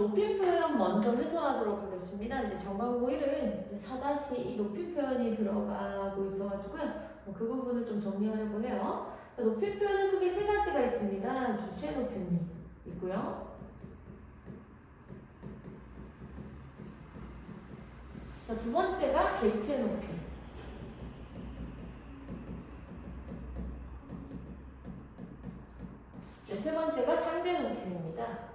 높임 표현 먼저 해설하도록 하겠습니다. 이제 전반고 1은 이제 4-이 높임 표현이 들어가고 있어가지고요. 그 부분을 좀 정리하려고 해요. 높임 표현은 크게 세 가지가 있습니다. 주체 높임이 있고요. 자, 두 번째가 객체 높임. 네, 세 번째가 상대 높임입니다.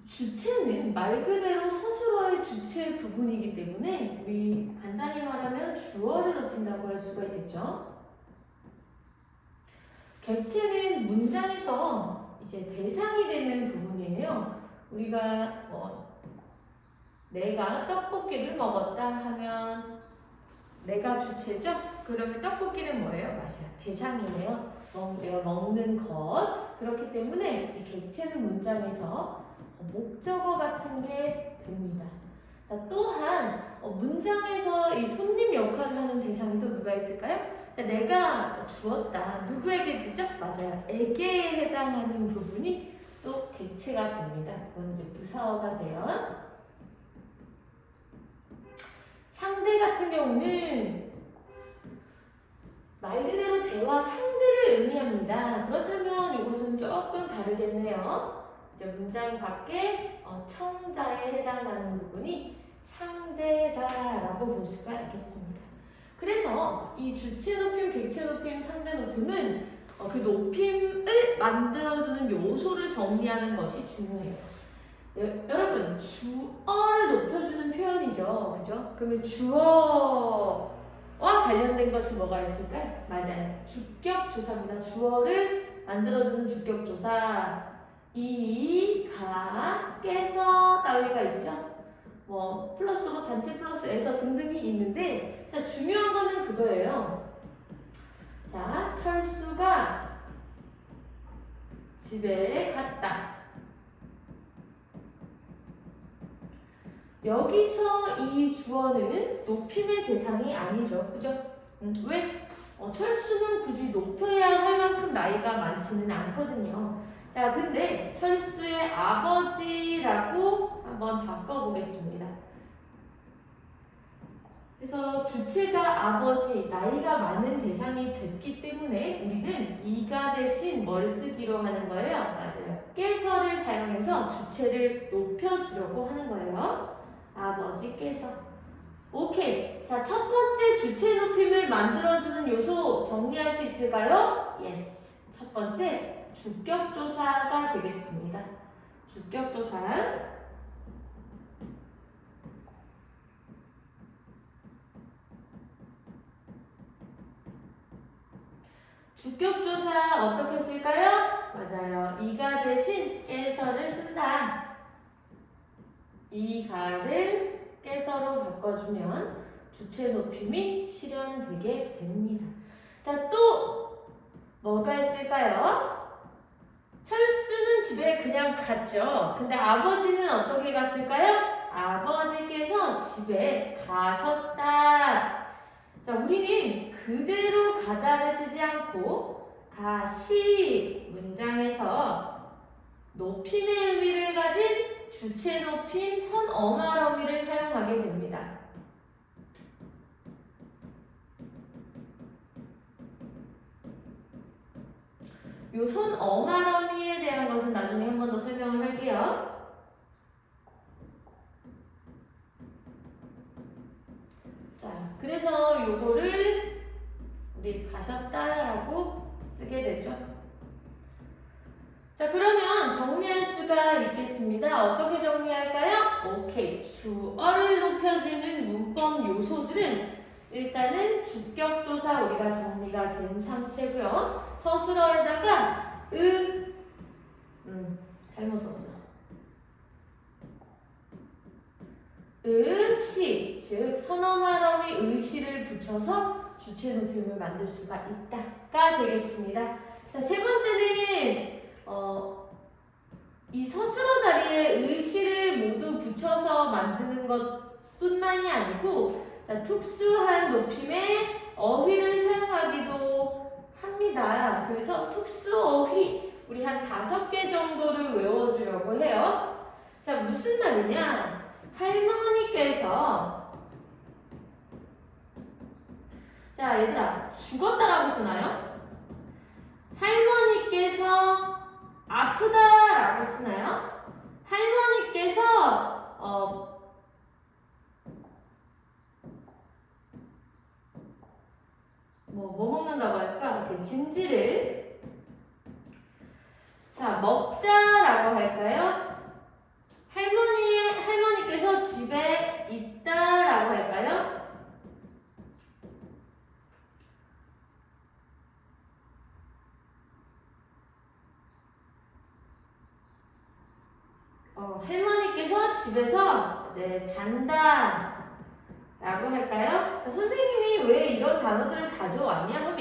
주체는 말 그대로 스스로의 주체 부분이기 때문에 우리 간단히 말하면 주어를 높인다고 할 수가 있겠죠. 객체는 문장에서 이제 대상이 되는 부분이에요. 우리가 내가 떡볶이를 먹었다 하면 내가 주체죠? 그러면 떡볶이는 뭐예요? 맞아요. 대상이에요. 내가 먹는 것. 그렇기 때문에 이 객체는 문장에서 목적어 같은 게 됩니다. 자, 또한 문장에서 이 손님 역할을 하는 대상이 또 누가 있을까요? 자, 내가 주었다. 누구에게 주죠? 맞아요. 에게에 해당하는 부분이 또 객체가 됩니다. 그건 이제 부사어가 돼요. 상대 같은 경우는 말 그대로 대화 상대를 의미합니다. 그렇다면 이것은 조금 다르겠네요. 이제 문장 밖에 청자에 해당하는 부분이 상대다라고 볼 수가 있겠습니다. 그래서 이 주체 높임, 객체 높임, 상대 높임은 그 높임을 만들어주는 요소를 정리하는 것이 중요해요. 여러분, 주어를 높여주는 표현이죠. 그죠? 그러면 주어와 관련된 것이 뭐가 있을까요? 맞아요. 주격조사입니다. 주어를 만들어주는 주격조사. 이, 가, 깨서 따위가 있죠. 플러스로 단체 플러스에서 등등이 있는데, 자, 중요한 거는 그거예요. 자, 철수가 집에 갔다. 여기서 이 주어는 높임의 대상이 아니죠. 그죠? 왜? 철수는 굳이 높여야 할 만큼 나이가 많지는 않거든요. 자, 근데 철수의 아버지라고 한번 바꿔보겠습니다. 그래서 주체가 아버지, 나이가 많은 대상이 됐기 때문에 우리는 이가 대신 뭘 쓰기로 하는 거예요? 맞아요. 깨서를 사용해서 주체를 높여주려고 하는 거예요. 아버지께서. 오케이. 자, 첫 번째 주체 높임을 만들어주는 요소 정리할 수 있을까요? 예스. 첫 번째, 주격조사가 되겠습니다. 주격조사. 주격조사 어떻게 쓸까요? 맞아요. 이가 대신 에서를 쓴다. 이가를 깨서로 바꿔주면 주체 높임이 실현되게 됩니다. 자, 또 뭐가 있을까요? 철수는 집에 그냥 갔죠. 근데 아버지는 어떻게 갔을까요? 아버지께서 집에 가셨다. 자, 우리는 그대로 가다를 쓰지 않고 가시 문장에서 높임의 의미를 가진 주체 높임 선어말어미를 사용하게 됩니다. 요 선어말어미에 대한 것은 나중에 한 번 더 설명을 할게요. 자, 그래서 요거를 우리 가셨다라고 쓰게 되죠. 자, 그러면 정리할 수가 있겠습니다. 어떻게 정리할까요? 오케이. 주어를 높여주는 문법 요소들은 일단은 주격조사 우리가 정리가 된 상태고요. 서술어에다가 잘못 썼어. 시, 즉 선어말어미 의시를 붙여서 주체 높임을 만들 수가 있다가 되겠습니다. 자, 세 번째는 이 서술어 자리에 의시를 모두 붙여서 만드는 것뿐만이 아니고, 자, 특수한 높임의 어휘를 사용하기도 합니다. 그래서 특수어휘 우리 한 5개 정도를 외워주려고 해요. 자, 무슨 말이냐? 할머니께서 자, 얘들아, 죽었다라고 쓰나요? 할머니께서 아프다라고 쓰나요? 할머니께서 뭐 먹는다고 할까? 이렇게 진지를 자, 먹다라고 할까요? 할머니께서 집에 있다라고 할까요? 할머니께서 집에서 이제 잔다 라고 할까요? 자, 선생님이 왜 이런 단어들을 가져왔냐 하면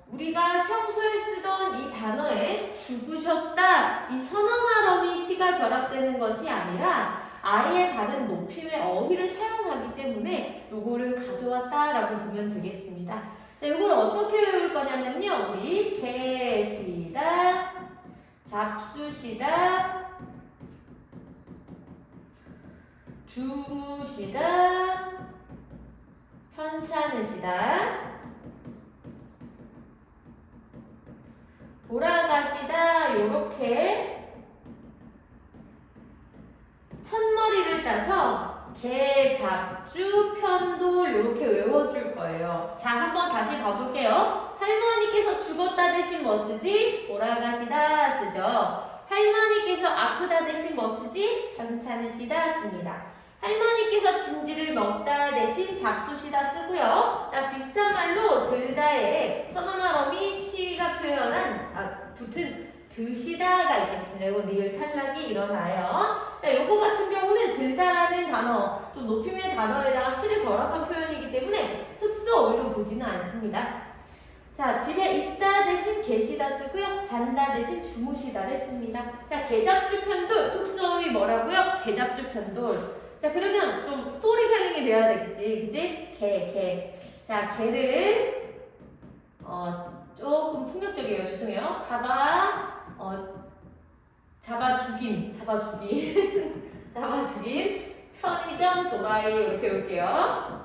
우리가 평소에 쓰던 이 단어에 죽으셨다 이 선어말어미 시가 결합되는 것이 아니라 아예 다른 높임의 어휘를 사용하기 때문에 요거를 가져왔다라고 보면 되겠습니다. 자, 요걸 어떻게 외울 거냐면요. 우리 계시다, 잡수시다, 주무시다, 편찮으시다, 돌아가시다 요렇게 첫머리를 따서 개, 잡주, 편돌 요렇게 외워줄 거예요. 자, 한번 다시 가볼게요. 할머니께서 죽었다 대신 뭐 쓰지? 돌아가시다 쓰죠. 할머니께서 아프다 대신 뭐 쓰지? 편찮으시다 씁니다. 할머니께서 진지를 먹다 대신 잡수시다 쓰고요. 자, 비슷한 말로 들다에 선어말어미 시가 표현한 붙은 드시다가 있겠습니다. 이거 리을 탈락이 일어나요. 자, 요거 같은 경우는 들다라는 단어, 좀 높임의 단어에다가 시를 결합한 표현이기 때문에 특수어휘로 보지는 않습니다. 자, 집에 있다 대신 계시다 쓰고요. 잔다 대신 주무시다를 씁니다. 자, 개잡주 편돌 특수어휘 뭐라고요? 개잡주 편돌. 자, 그러면 좀 스토리텔링이 돼야 되겠지, 그치? 개. 자, 개를 조금 폭력적이에요. 죄송해요. 잡아 죽인 편의점 도라이 이렇게 올게요.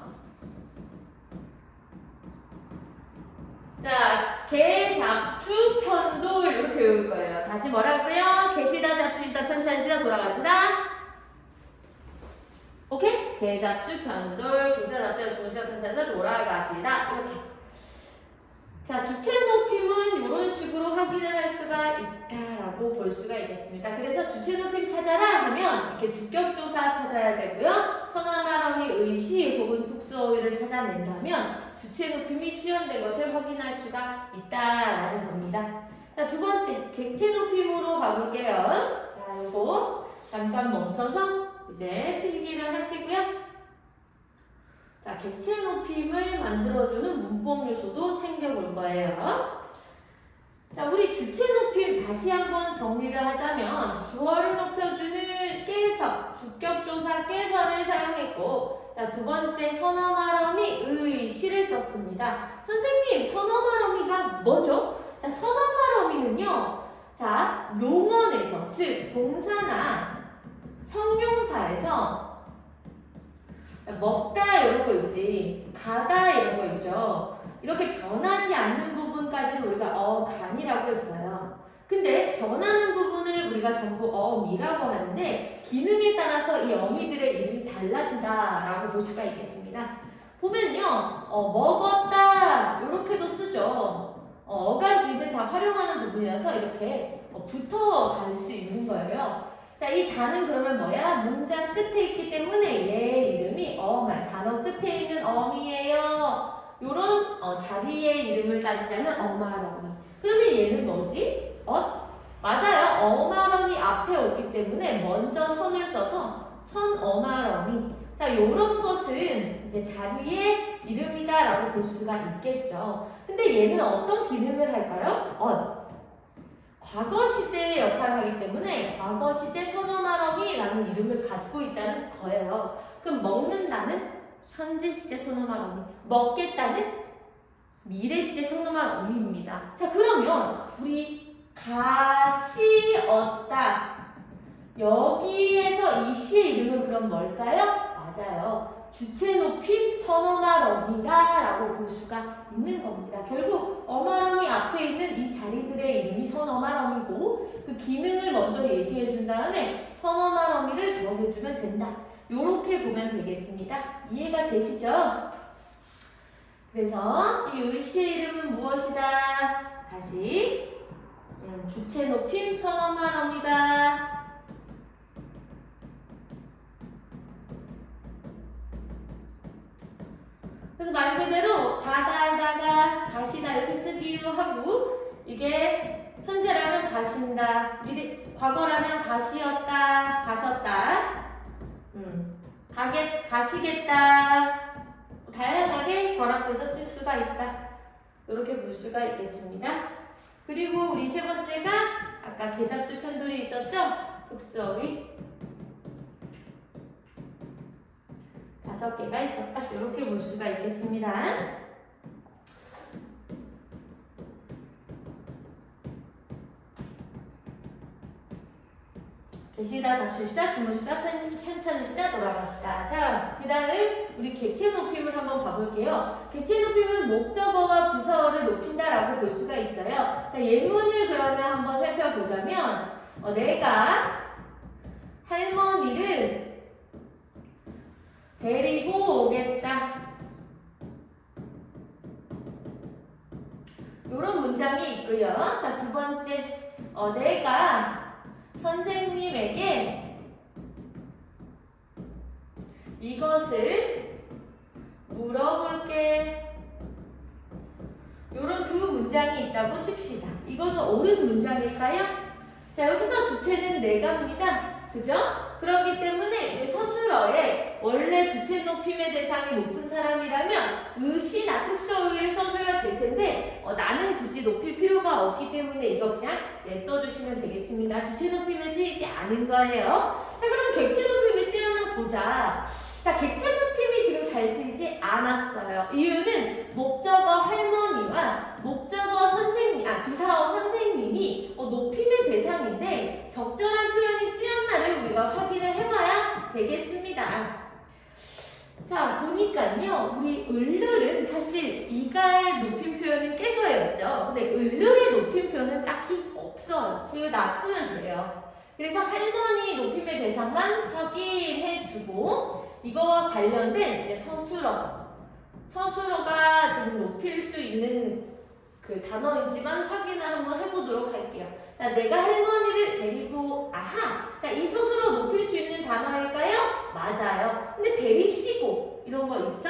자, 개, 잡주, 편돌 이렇게 외울 거예요. 다시 뭐라고요? 계시다, 잡수시다, 편찮으시다, 돌아가시다. 오케이? 개, 잡주, 편돌, 계시다, 잡수시다, 주무시다, 편찮으시다, 돌아가시다. 이렇게. 자, 주체 높임은 이런 식으로 확인을 할 수가 있다라고 볼 수가 있겠습니다. 그래서 주체 높임 찾아라 하면 이렇게 주격조사 찾아야 되고요. 선어말어미 의시 혹은 특수어휘를 찾아낸다면 주체 높임이 실현된 것을 확인할 수가 있다라는 겁니다. 자, 두 번째 객체 높임으로 가볼게요. 자, 요거 잠깐 멈춰서 이제 필기를 하시고요. 자, 객체 높임을 만들어주는 문법 요소도 챙겨볼 거예요. 자, 우리 주체 높임 다시 한번 정리를 하자면 주어를 높여주는 깨서, 주격조사 깨서를 사용했고, 자, 두 번째 선어말어미 의시를 썼습니다. 선생님, 선어말어미가 뭐죠? 자, 선어말어미는요, 자, 용언에서, 즉 동사나 형용사에서 먹다 이런 거 있지, 가다 이런 거 있죠. 이렇게 변하지 않는 부분까지는 우리가 간이라고 했어요. 근데 변하는 부분을 우리가 전부 어미라고 하는데 기능에 따라서 이 어미들의 이름이 달라진다라고 볼 수가 있겠습니다. 보면요, 먹었다 이렇게도 쓰죠. 어간 뒤는 다 활용하는 부분이라서 이렇게 붙어갈 수 있는 거예요. 자, 이 단은 그러면 뭐야? 문장 끝에 있기 때문에 얘 이름이 단어 끝에 있는 어미예요. 요런 자리의 이름을 따지자면 어말어미. 그러면 얘는 뭐지? 맞아요. 어말어미 앞에 오기 때문에 먼저 선을 써서 선어말어미. 자, 요런 것은 이제 자리의 이름이다라고 볼 수가 있겠죠. 근데 얘는 어떤 기능을 할까요? 과거 시제 역할을 하기 때문에 과거 시제 선어말어미라는 이름을 갖고 있다는 거예요. 그럼 먹는다는 현재 시제 선호말 어미. 먹겠다는 미래 시제 선호말 어미입니다. 자, 그러면 우리 가시었다. 여기에서 이 시의 이름은 그럼 뭘까요? 맞아요. 주체 높임 선어말 어미다 라고 볼 수가 있는 겁니다. 결국 어말어미 앞에 있는 이 자리들의 이름이 선어말 어미고 그 기능을 먼저 얘기해 준 다음에 선어말 어미를 더해주면 된다. 요렇게 보면 되겠습니다. 이해가 되시죠? 그래서 이 의시의 이름은 무엇이다? 다시 주체 높임 선어말 어미다. 그래서 말 그대로 가다에다가 가시다 이렇게 쓰기도 하고 이게 현재라면 가신다, 과거라면 가시었다, 가셨다, 가시겠다 다양하게 결합해서 쓸 수가 있다. 이렇게 볼 수가 있겠습니다. 그리고 우리 세 번째가 아까 계잡주 편들이 있었죠? 특수어휘 5개가 있었다. 이렇게 볼 수가 있겠습니다. 계시다, 잡수시다, 주무시다, 편찮으시다, 돌아가시다. 자, 그 다음 우리 객체 높임을 한번 봐볼게요. 객체 높임은 목적어와 부사어를 높인다라고 볼 수가 있어요. 자, 예문을 그러면 한번 살펴보자면 내가 할머니를 데리고 오겠다. 이런 문장이 있고요. 자, 두 번째, 내가 선생님에게 이것을 물어볼게. 이런 두 문장이 있다고 칩시다. 이거는 옳은 문장일까요? 자, 여기서 주체는 내가입니다. 그죠? 그렇기 때문에 이제 서술어에 원래 주체 높임의 대상이 높은 사람이라면 의시나 특수어휘를 써줘야 될 텐데 나는 굳이 높일 필요가 없기 때문에 이거 그냥 냅둬주시면 되겠습니다. 주체 높임을 쓰이지 않은 거예요. 자, 그럼 객체 높임이 쓰였나 보자. 자, 객체 높임이 지금 잘 쓰이지 않았어요. 이유는 목적어 할머니와 목적어 선생님, 부사어 선생님이 높임의 대상인데 적절한 표현이 쓰였나를 우리가 확인을 해봐야 되겠습니다. 자, 보니까요, 우리 을룰은 사실 이가의 높임 표현은 깨서였죠. 근데 을룰의 높임 표현은 딱히 없어요. 이거 놔두면 돼요. 그래서 할머니 높임의 대상만 확인해주고 이거와 관련된 이제 서술어가 지금 높일 수 있는 그 단어인지만 확인을 한번 해보도록 할게요. 자, 내가 할머니를 데리고 자, 이 서술어 높일 수 있는 단어일까요? 맞아요. 근데 데리시고 이런 거 있어?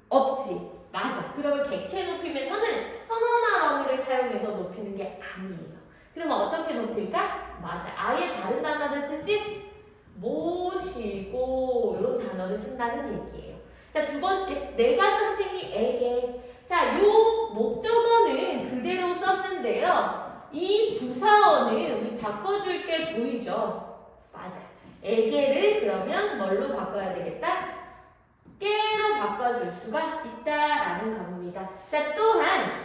없지. 맞아. 그러면 객체 높임에서는 선어말 어미를 사용해서 높이는 게 아니에요. 그러면 어떻게 높일까? 맞아. 아예 다른 단어를 쓰지? 모시고 이런 단어를 쓴다는 얘기예요. 자, 두 번째, 내가 선생님에게. 자, 요 목적어는 그대로 썼는데요. 이 부사어는 우리 바꿔줄 게 보이죠? 맞아. 에게를 그러면 뭘로 바꿔야 되겠다? 깨로 바꿔줄 수가 있다라는 겁니다. 자, 또한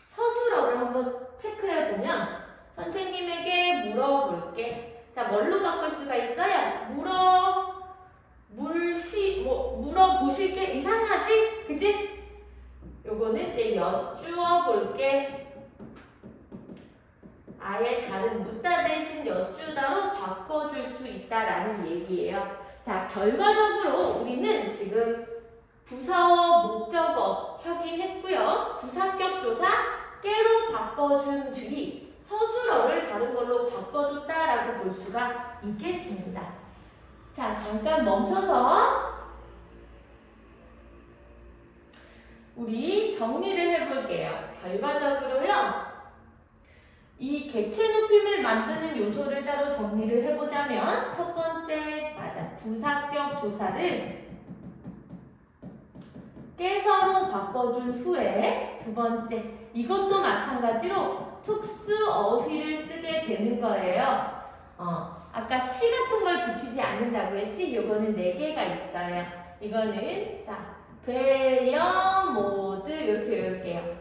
서술어를 한번 체크해보면 선생님에게 물어볼게. 자, 뭘로 바꿀 수가 있어요? 물어보실게. 이상하지? 그지? 요거는 이제 여쭈어 볼게. 아예 다른 묻다 대신 여쭈다로 바꿔줄 수 있다라는 얘기예요. 자, 결과적으로 우리는 지금 부사어, 목적어 확인했고요. 부사격 조사 깨로 바꿔준 뒤 서술어를 다른 걸로 바꿔줬다라고 볼 수가 있겠습니다. 자, 잠깐 멈춰서 우리 정리를 해볼게요. 결과적으로요. 이 객체 높임을 만드는 요소를 따로 정리를 해보자면 첫 번째, 부사격 조사를 깨서로 바꿔준 후에 두 번째, 이것도 마찬가지로 특수어휘를 쓰게 되는 거예요. 아까 시 같은 걸 붙이지 않는다고 했지? 요거는 4개가 있어요. 이거는 자 배영 모드 이렇게요.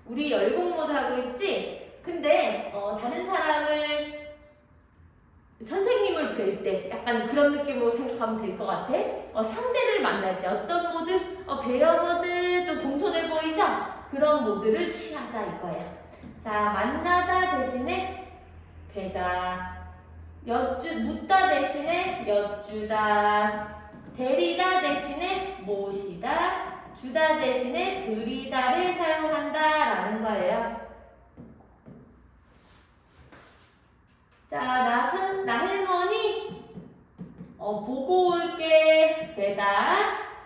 우리 열공 모드 하고 있지? 근데 다른 사람을 선생님을 뵐 때 약간 그런 느낌으로 생각하면 될 것 같아. 상대를 만날 때 어떤 모드? 배영 모드 좀 공손해 보이죠? 그런 모드를 취하자 이거예요. 자 만나다 대신에 뵈다, 묻다 대신에 여쭈다, 데리다 대신에 모시다, 주다 대신에 드리다를 사용한다라는 거예요. 자, 나 할머니 보고 올게 뵈다.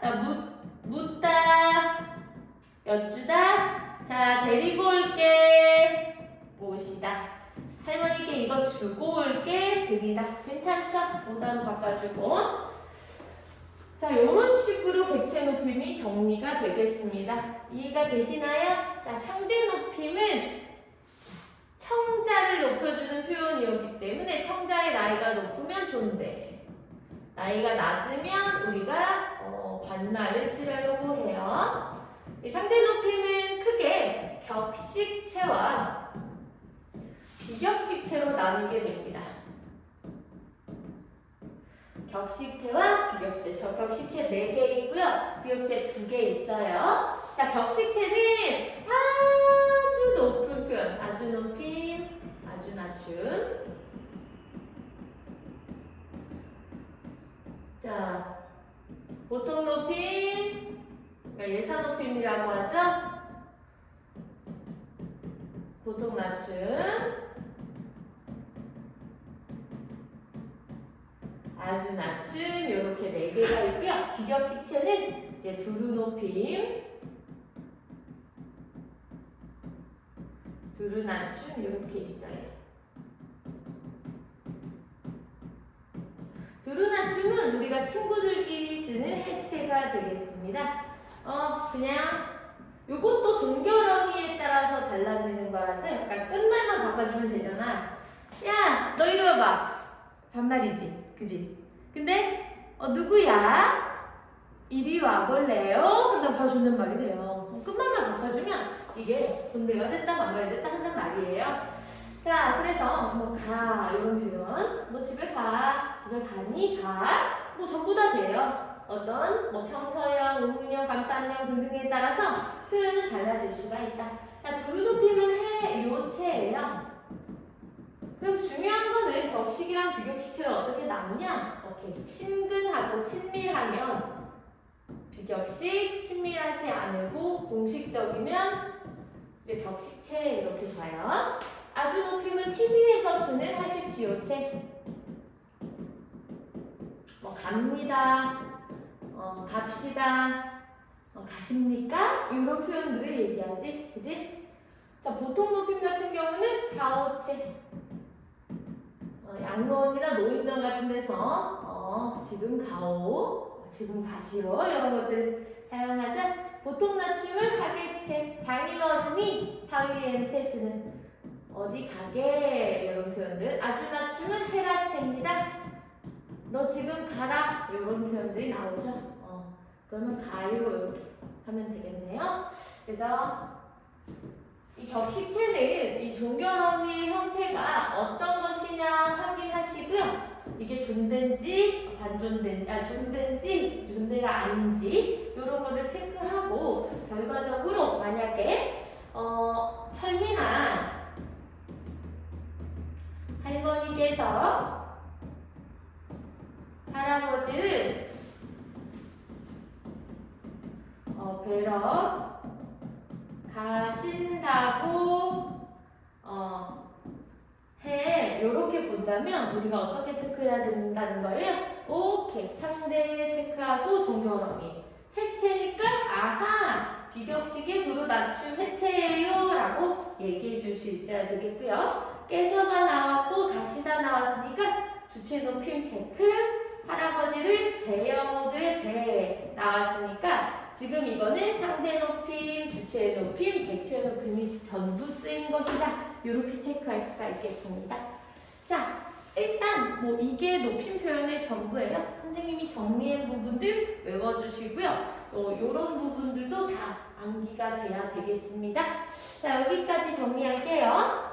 자, 묻다 여쭈다. 자, 데리고 올게 모시다. 할머니께 이거 주고 올게 드리다. 괜찮죠? 모단로 바꿔주고. 자, 이런 식으로 객체 높임이 정리가 되겠습니다. 이해가 되시나요? 자, 상대 높임은 청자를 높여주는 표현이었기 때문에 청자의 나이가 높으면 존대, 나이가 낮으면 우리가 반말을 쓰려고 해요. 이 상대 높임은 크게 격식체와 비격식체로 나누게 됩니다. 격식체와 비격식체, 격식체 4개 있고요. 비격식체 2개 있어요. 자, 격식체는 아주 높은 표현, 아주 높임, 아주 낮춤. 자, 보통 높임, 예사 높임이라고 하죠. 보통 낮춤, 아주 낮춤, 이렇게 4개가 있고요. 비격식체는 이제 두루 높임, 두루 낮춤 이렇게 있어요. 두루 낮춤은 우리가 친구들끼리 쓰는 해체가 되겠습니다. 그냥 요것도 종결어휘에 따라서 달라지는 거라서 약간 끝말만 바꿔주면 되잖아. 야, 너 이리 와봐. 반말이지, 그지? 근데 누구야? 이리 와볼래요? 한다면 바로 존댓말이 돼요. 끝말만 바꿔주면 이게 존대가 됐다 반말이 됐다 한단 말이에요. 자, 그래서 가 이런 표현, 너 집에 가니? 가, 전부 다 돼요. 어떤 평서형, 의문형, 감탄형 등등에 따라서 표현은 달라질 수가 있다. 자, 두루 높임은 요체예요. 그럼 중요한 거는 격식이랑 비격식체를 어떻게 나누냐? 오케이, 친근하고 친밀하면 비격식, 친밀하지 않고 공식적이면 이제 격식체 이렇게 봐요. 아주 높임은 TV에서 쓰는 하십시오체. 갑니다, 갑시다, 가십니까? 이런 표현들을 얘기하지, 그지? 자, 보통 높임 같은 경우는 가오체. 양로원이나 노인정 같은 데서 지금 가오, 지금 가시오 이런 것들 사용하자. 보통 낮춤은 하객체, 장인어른이 사위한테 쓰는 어디 가게 이런 표현들. 아주 낮춤은 헤라체입니다. 너 지금 가라 이런 표현들이 나오죠. 그러면 가요 이렇게 하면 되겠네요. 그래서 이 격식체는 이 종결어휘의 형태가 어떤 것이냐 확인하시고요. 이게 존대인지 존대인지 존대가 아닌지 이런 거를 체크하고 결과적으로 만약에 설미나 할머니께서 할아버지를 뵈러 가신다고 해. 요렇게 본다면 우리가 어떻게 체크해야 된다는 거예요? 오케이. 상대 체크하고 종결어휘. 해체니까 아하, 비격식의 두루 낮춤 해체예요 라고 얘기해 줄 수 있어야 되겠고요. 깨서가 나왔고 가시다 나왔으니까 주체 높임 체크, 할아버지를 배영 모드에 배 나왔으니까 지금 이거는 상대 높임, 주체 높임, 객체 높임이 전부 쓰인 것이다. 이렇게 체크할 수가 있겠습니다. 자, 일단 뭐 이게 높임 표현의 전부예요. 선생님이 정리한 부분들 외워주시고요. 또 이런 부분들도 다 암기가 돼야 되겠습니다. 자, 여기까지 정리할게요.